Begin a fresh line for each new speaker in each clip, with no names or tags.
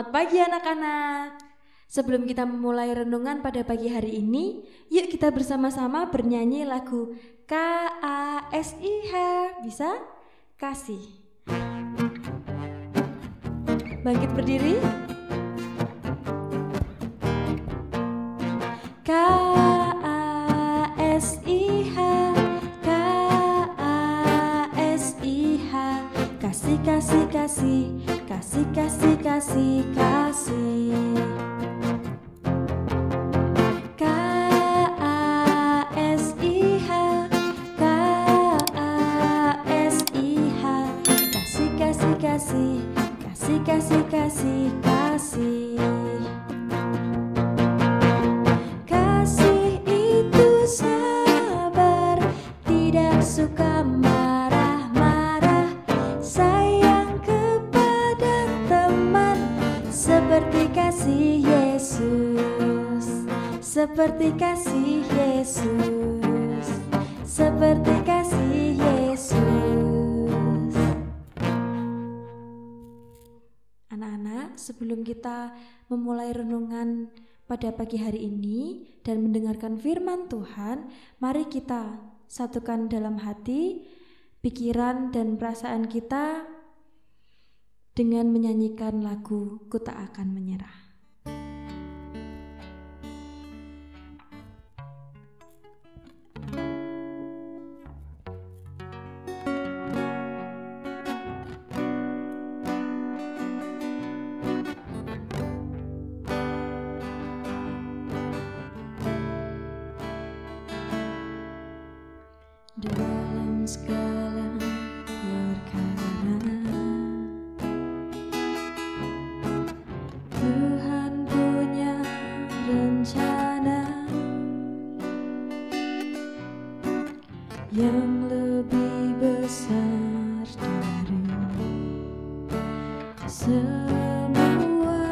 Selamat pagi anak-anak. Sebelum kita memulai renungan pada pagi hari ini, yuk kita bersama-sama bernyanyi lagu KASIH. Bisa? Kasih. Bangkit berdiri. KASIH, KASIH. Kasih, kasih, kasih, kasih, kasih, kasih, kasih. KASIH, KASIH. Kasih, kasih, kasih, kasih, kasih, kasih, kasih. Kasih itu sabar, tidak suka marah-marah, sayang kepada teman, seperti kasih Yesus, seperti kasih Yesus, seperti kasih Yesus. Anak-anak, sebelum kita memulai renungan pada pagi hari ini dan mendengarkan firman Tuhan, mari kita satukan dalam hati, pikiran dan perasaan kita dengan menyanyikan lagu Ku Tak Akan Menyerah. Dalam segala perkara Tuhan punya rencana yang lebih besar dari semua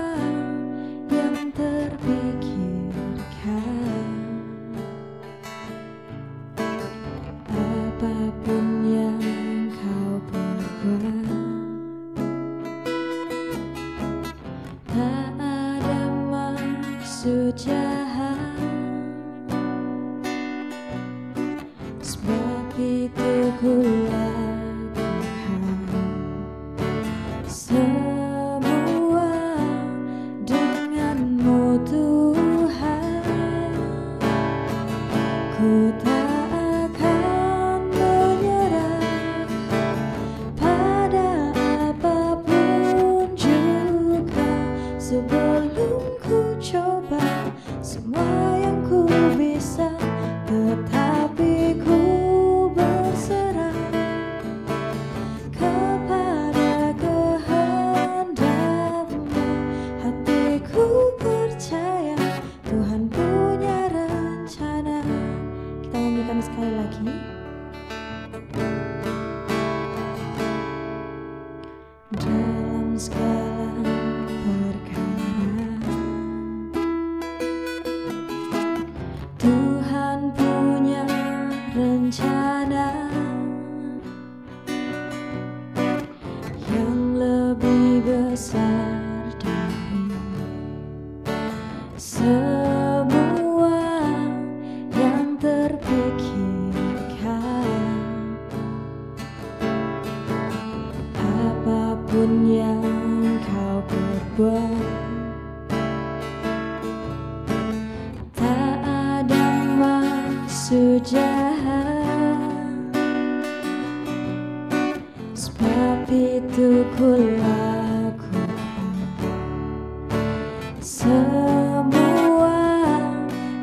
yang terpikirkan. Apapun yang kau perbuat, tak ada maksud jahat, sebab itu ku lakukan semua denganmu Tuhan. Ku tak akan menyerah pada apapun juga, sebelum ku coba semua yang ku bisa, tetapi ku berserah kepada kehendak-Mu. Hatiku percaya Tuhan punya rencana. Kita nyanyikan sekali lagi. Dalam segala perkara Tuhan punya rencana yang lebih besar dari semua yang terpikirkan. Apapun yang kau perbuat, tak ada maksud jahat, sebab itu ku lakukan semua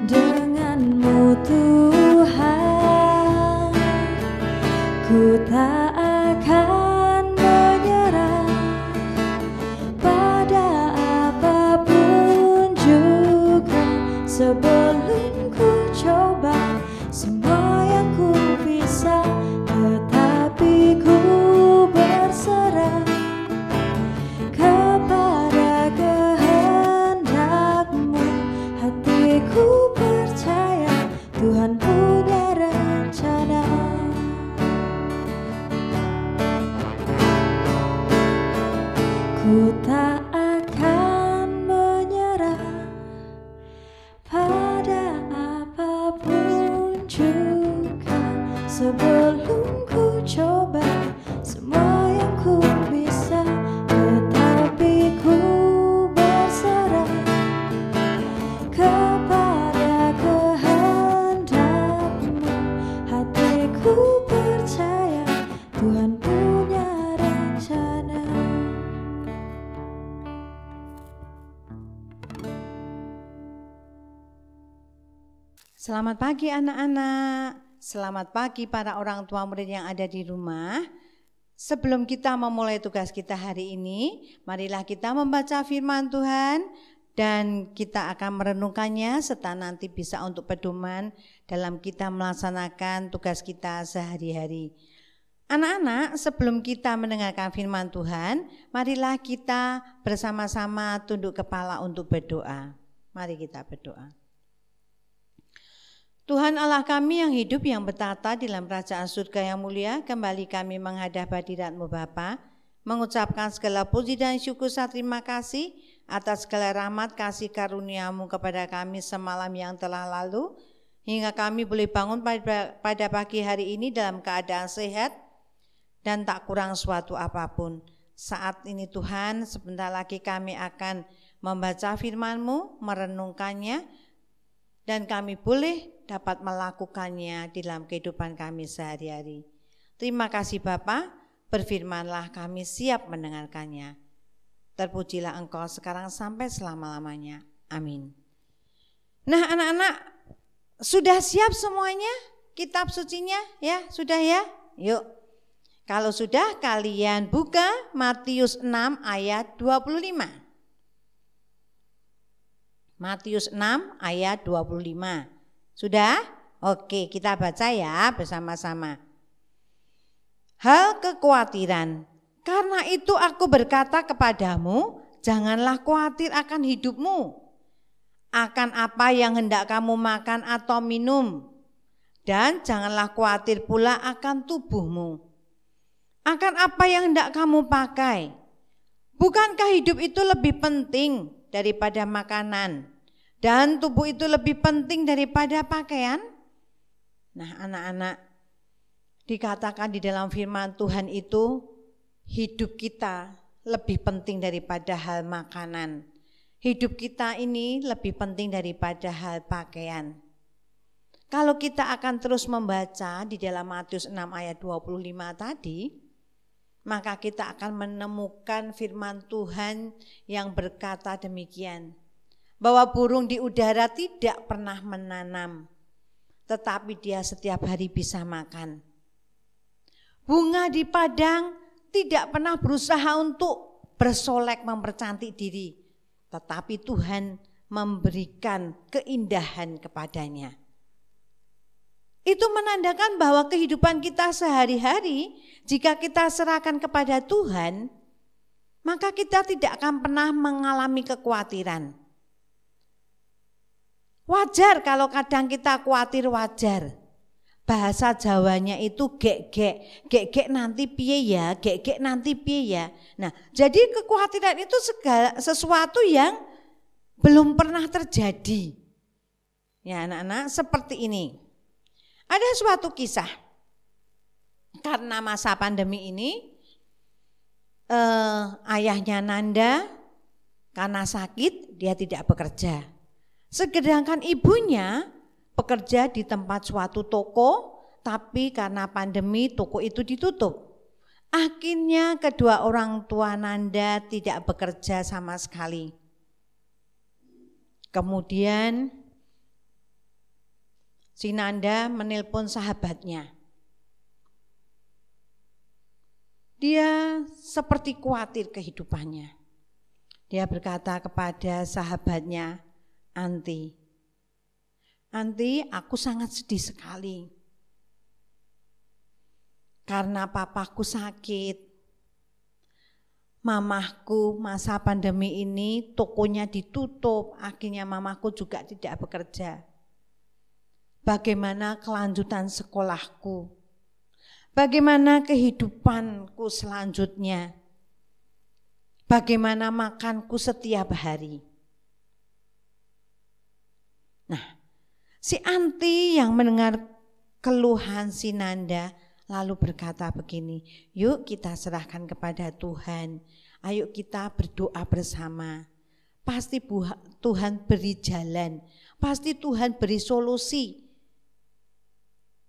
denganmu Tuhan. Ku tak akan menyerah pada apapun juga, sebelum ku coba semua yang ku bisa, tetapi ku berserah kepada kehendak-Mu. Hatiku percaya Tuhan punya rencana. Ku tak akan
Selamat pagi anak-anak, selamat pagi para orang tua murid yang ada di rumah. Sebelum kita memulai tugas kita hari ini, marilah kita membaca firman Tuhan dan kita akan merenungkannya serta nanti bisa untuk pedoman dalam kita melaksanakan tugas kita sehari-hari. Anak-anak, sebelum kita mendengarkan firman Tuhan, marilah kita bersama-sama tunduk kepala untuk berdoa. Mari kita berdoa. Tuhan Allah kami yang hidup, yang bertata di dalam kerajaan surga yang mulia, kembali kami menghadap hadirat-Mu Bapa, mengucapkan segala puji dan syukur serta terima kasih atas segala rahmat kasih karunia-Mu kepada kami semalam yang telah lalu, hingga kami boleh bangun pada pagi hari ini dalam keadaan sehat dan tak kurang suatu apapun. Saat ini Tuhan, sebentar lagi kami akan membaca firman-Mu, merenungkannya, dan kami boleh dapat melakukannya di dalam kehidupan kami sehari-hari. Terima kasih Bapa, berfirmanlah kami siap mendengarkannya. Terpujilah Engkau sekarang sampai selama-lamanya. Amin. Nah anak-anak, sudah siap semuanya kitab sucinya ya? Sudah ya? Yuk. Kalau sudah kalian buka Matius 6 ayat 25. Matius 6 ayat 25. Sudah? Oke, kita baca ya bersama-sama. Hal kekhawatiran. Karena itu aku berkata kepadamu, janganlah khawatir akan hidupmu, akan apa yang hendak kamu makan atau minum, dan janganlah khawatir pula akan tubuhmu, akan apa yang hendak kamu pakai. Bukankah hidup itu lebih penting daripada makanan, dan tubuh itu lebih penting daripada pakaian? Nah anak-anak, dikatakan di dalam firman Tuhan itu, hidup kita lebih penting daripada hal makanan. Hidup kita ini lebih penting daripada hal pakaian. Kalau kita akan terus membaca di dalam Matius 6 ayat 25 tadi, maka kita akan menemukan firman Tuhan yang berkata demikian, bahwa burung di udara tidak pernah menanam, tetapi dia setiap hari bisa makan. Bunga di padang tidak pernah berusaha untuk bersolek mempercantik diri, tetapi Tuhan memberikan keindahan kepadanya. Itu menandakan bahwa kehidupan kita sehari-hari, jika kita serahkan kepada Tuhan, maka kita tidak akan pernah mengalami kekhawatiran. Wajar kalau kadang kita khawatir, wajar. Bahasa Jawanya itu gek nanti piye ya, gek nanti piye ya. Nah, jadi kekhawatiran itu sesuatu yang belum pernah terjadi. Ya anak-anak, seperti ini. Ada suatu kisah, karena masa pandemi ini, ayahnya Nanda karena sakit dia tidak bekerja. Sedangkan ibunya bekerja di tempat suatu toko, tapi karena pandemi toko itu ditutup. Akhirnya kedua orang tua Nanda tidak bekerja sama sekali. Kemudian si Nanda menelpon sahabatnya. Dia seperti khawatir kehidupannya. Dia berkata kepada sahabatnya, Anti, aku sangat sedih sekali karena papaku sakit. Mamahku masa pandemi ini tokonya ditutup, akhirnya mamahku juga tidak bekerja. Bagaimana kelanjutan sekolahku? Bagaimana kehidupanku selanjutnya? Bagaimana makanku setiap hari? Nah, si Anti yang mendengar keluhan si Nanda lalu berkata begini, yuk kita serahkan kepada Tuhan, ayo kita berdoa bersama. Pasti Tuhan beri jalan, pasti Tuhan beri solusi.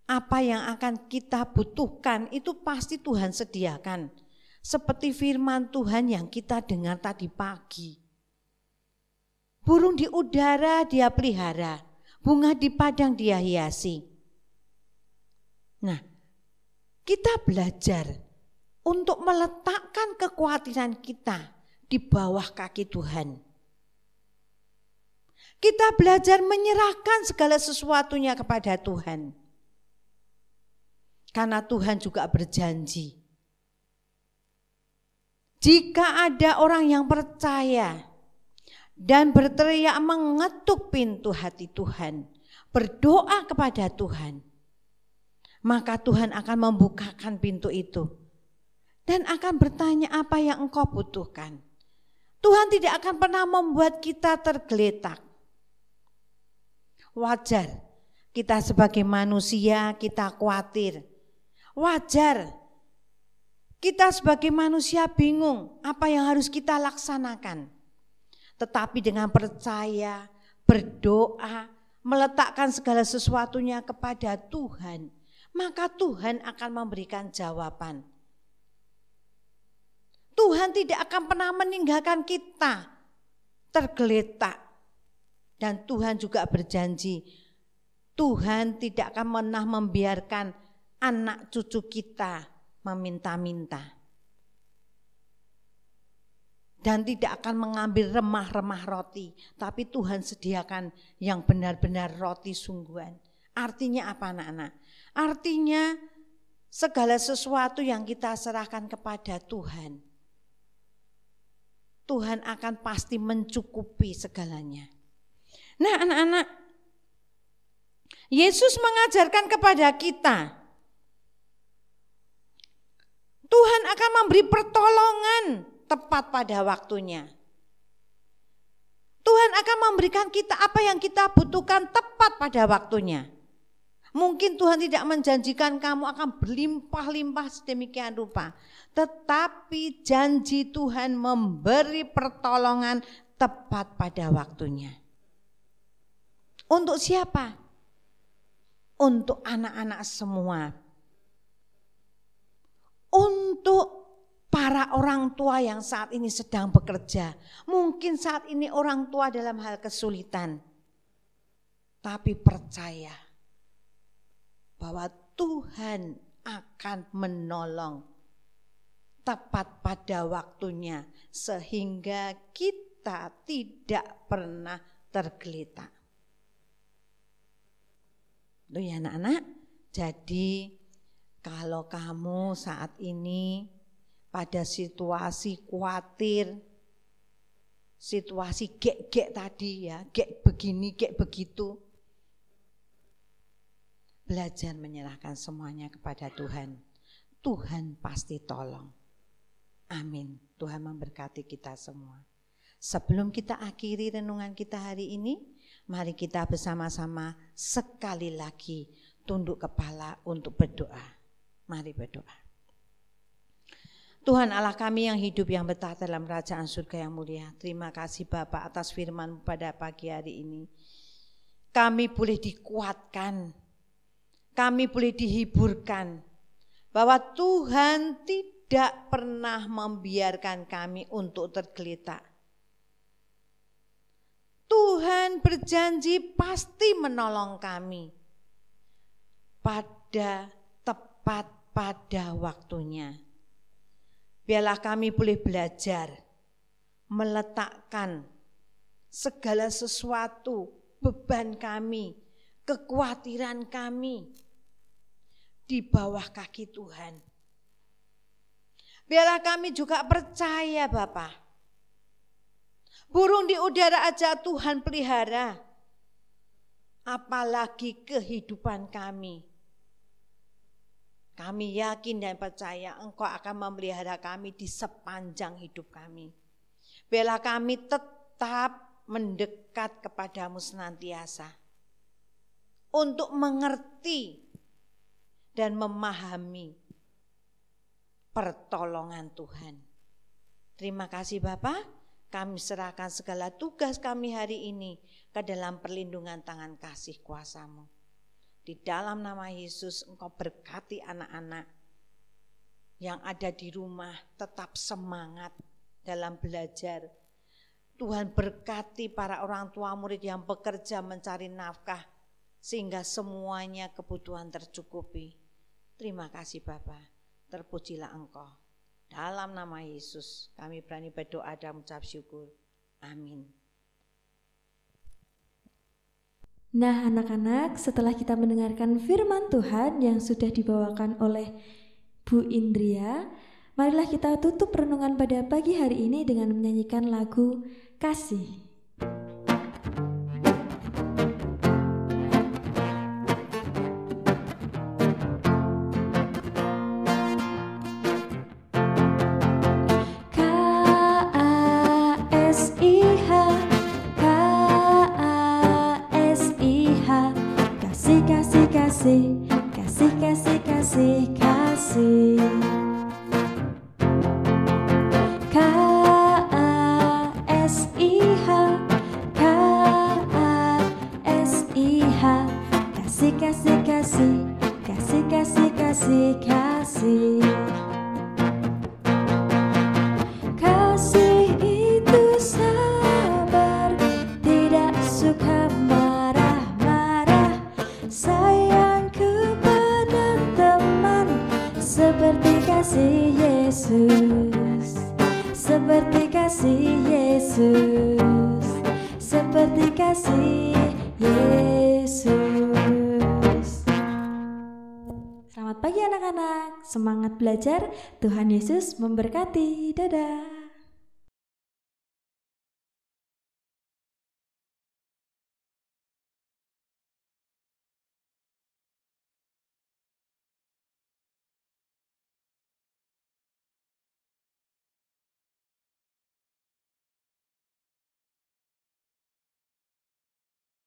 Apa yang akan kita butuhkan itu pasti Tuhan sediakan. Seperti firman Tuhan yang kita dengar tadi pagi. Burung di udara dia pelihara, bunga di padang dia hiasi. Nah, kita belajar untuk meletakkan kekhawatiran kita di bawah kaki Tuhan. Kita belajar menyerahkan segala sesuatunya kepada Tuhan. Karena Tuhan juga berjanji, jika ada orang yang percaya dan berteriak mengetuk pintu hati Tuhan, berdoa kepada Tuhan, maka Tuhan akan membukakan pintu itu dan akan bertanya apa yang engkau butuhkan. Tuhan tidak akan pernah membuat kita tergeletak. Wajar kita sebagai manusia kita khawatir. Wajar kita sebagai manusia bingung apa yang harus kita laksanakan. Tetapi dengan percaya, berdoa, meletakkan segala sesuatunya kepada Tuhan, maka Tuhan akan memberikan jawaban. Tuhan tidak akan pernah meninggalkan kita tergeletak. Dan Tuhan juga berjanji, Tuhan tidak akan pernah membiarkan anak cucu kita meminta-minta. Dan tidak akan mengambil remah-remah roti, tapi Tuhan sediakan yang benar-benar roti sungguhan. Artinya apa anak-anak? Artinya segala sesuatu yang kita serahkan kepada Tuhan, Tuhan akan pasti mencukupi segalanya. Nah anak-anak, Yesus mengajarkan kepada kita, Tuhan akan memberi pertolongan tepat pada waktunya. Tuhan akan memberikan kita apa yang kita butuhkan tepat pada waktunya. Mungkin Tuhan tidak menjanjikan kamu akan berlimpah-limpah sedemikian rupa. Tetapi janji Tuhan memberi pertolongan tepat pada waktunya. Untuk siapa? Untuk anak-anak semua. Untuk para orang tua yang saat ini sedang bekerja. Mungkin saat ini orang tua dalam hal kesulitan. Tapi percaya bahwa Tuhan akan menolong tepat pada waktunya. Sehingga kita tidak pernah tergeletak. Loh ya anak-anak, jadi kalau kamu saat ini pada situasi khawatir, situasi gek-gek tadi ya, gek begini, gek begitu, belajar menyerahkan semuanya kepada Tuhan. Tuhan pasti tolong. Amin. Tuhan memberkati kita semua. Sebelum kita akhiri renungan kita hari ini, mari kita bersama-sama sekali lagi tunduk kepala untuk berdoa. Mari berdoa. Tuhan Allah kami yang hidup yang betah dalam kerajaan surga yang mulia. Terima kasih Bapak atas firman pada pagi hari ini. Kami boleh dikuatkan, kami boleh dihiburkan bahwa Tuhan tidak pernah membiarkan kami untuk tergeletak. Tuhan berjanji pasti menolong kami pada tepat pada waktunya. Biarlah kami boleh belajar meletakkan segala sesuatu, beban kami, kekhawatiran kami di bawah kaki Tuhan. Biarlah kami juga percaya Bapa, burung di udara aja Tuhan pelihara, apalagi kehidupan kami. Kami yakin dan percaya Engkau akan memelihara kami di sepanjang hidup kami. Biarlah kami tetap mendekat kepadamu senantiasa untuk mengerti dan memahami pertolongan Tuhan. Terima kasih Bapa, kami serahkan segala tugas kami hari ini ke dalam perlindungan tangan kasih kuasa-Mu. Di dalam nama Yesus Engkau berkati anak-anak yang ada di rumah tetap semangat dalam belajar. Tuhan berkati para orang tua murid yang bekerja mencari nafkah sehingga semuanya kebutuhan tercukupi. Terima kasih Bapa, terpujilah Engkau. Dalam nama Yesus kami berani berdoa dan mengucap syukur. Amin.
Nah anak-anak, setelah kita mendengarkan firman Tuhan yang sudah dibawakan oleh Bu Indria, marilah kita tutup renungan pada pagi hari ini dengan menyanyikan lagu Kasih. Kasih, kasih, kasih, kasih, kasih. K-A-S-I-H, K-A-S-I-H. Kasih, kasih, kasih, kasih, kasih, kasih, kasih. Kasih itu sabar, tidak suka marah-marah, sayang kepada teman, seperti kasih Yesus, seperti kasih Yesus, seperti kasih Yesus. Selamat pagi anak-anak, semangat belajar, Tuhan Yesus memberkati, dadah.